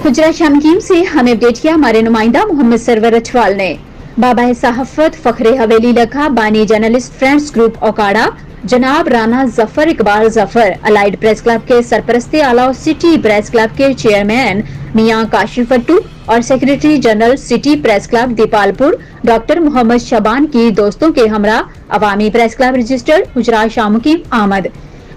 हुजरा शामकीम से हमें अपडेट किया हमारे नुमाइंदा मोहम्मद सरवर अठवाल ने। बाबा सहाफत फखरे हवेली लखा बानी जर्नलिस्ट फ्रेंड्स ग्रुप ओकाड़ा जनाब Rana Zafar Iqbal Zafar allied press club के सरपरस्ती आला सिटी प्रेस क्लब के चेयरमैन मियां काशिफ अट्टू और secretary general city press club Dipalpur doctor Mohammad Shaban की दोस्तों के हमरा Awami press club registered Hujra Shah Muqeem आमद,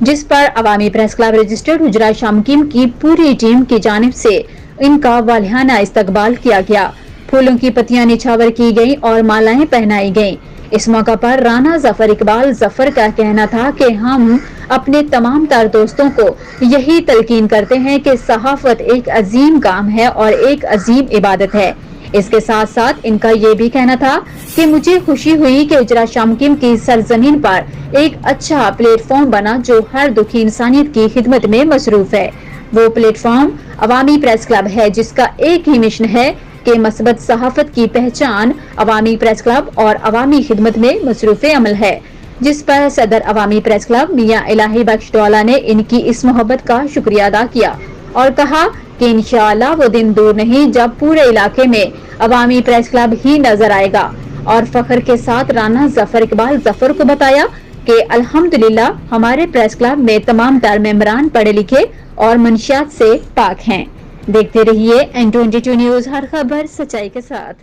जिस पर Awami press club registered Hujra Shah Muqeem की पूरी टीम की जानिब से इनका वालियाना इस्तकबाल किया गया। फूलों की पत्तियां निछावर की गयी और मालाएं पहनाई गयी। इस मौका पर राना जफर इकबाल जफर का कहना था कि हम अपने तमाम तर दोस्तों को यही तलकीन करते हैं कि सहाफत एक अजीम काम है और एक अजीम इबादत है। इसके साथ साथ इनका ये भी कहना था कि मुझे खुशी हुई कि हुजरा शामकीम की सरजमीन पर एक अच्छा प्लेटफॉर्म बना जो हर दुखी इंसानियत की खिदमत में मसरूफ है। वो प्लेटफॉर्म अवामी प्रेस क्लब है जिसका एक ही मिशन है कि मसबत सहाफत की पहचान अवामी प्रेस क्लब और अवामी खिदमत में मसरूफ अमल है, जिस पर सदर अवामी प्रेस क्लब मियां इलाही बख्श डोला ने इनकी इस मोहब्बत का शुक्रिया अदा किया और कहा कि इंशाअल्लाह वो दिन दूर नहीं जब पूरे इलाके में अवामी प्रेस क्लब ही नजर आएगा। और फख्र के साथ राना जफर इकबाल जफर को बताया कि अल्हम्दुलिल्लाह हमारे प्रेस क्लब में तमाम तर मेंबरान पढ़े लिखे और मंशियात से पाक हैं। देखते रहिए N22 न्यूज, हर खबर सच्चाई के साथ।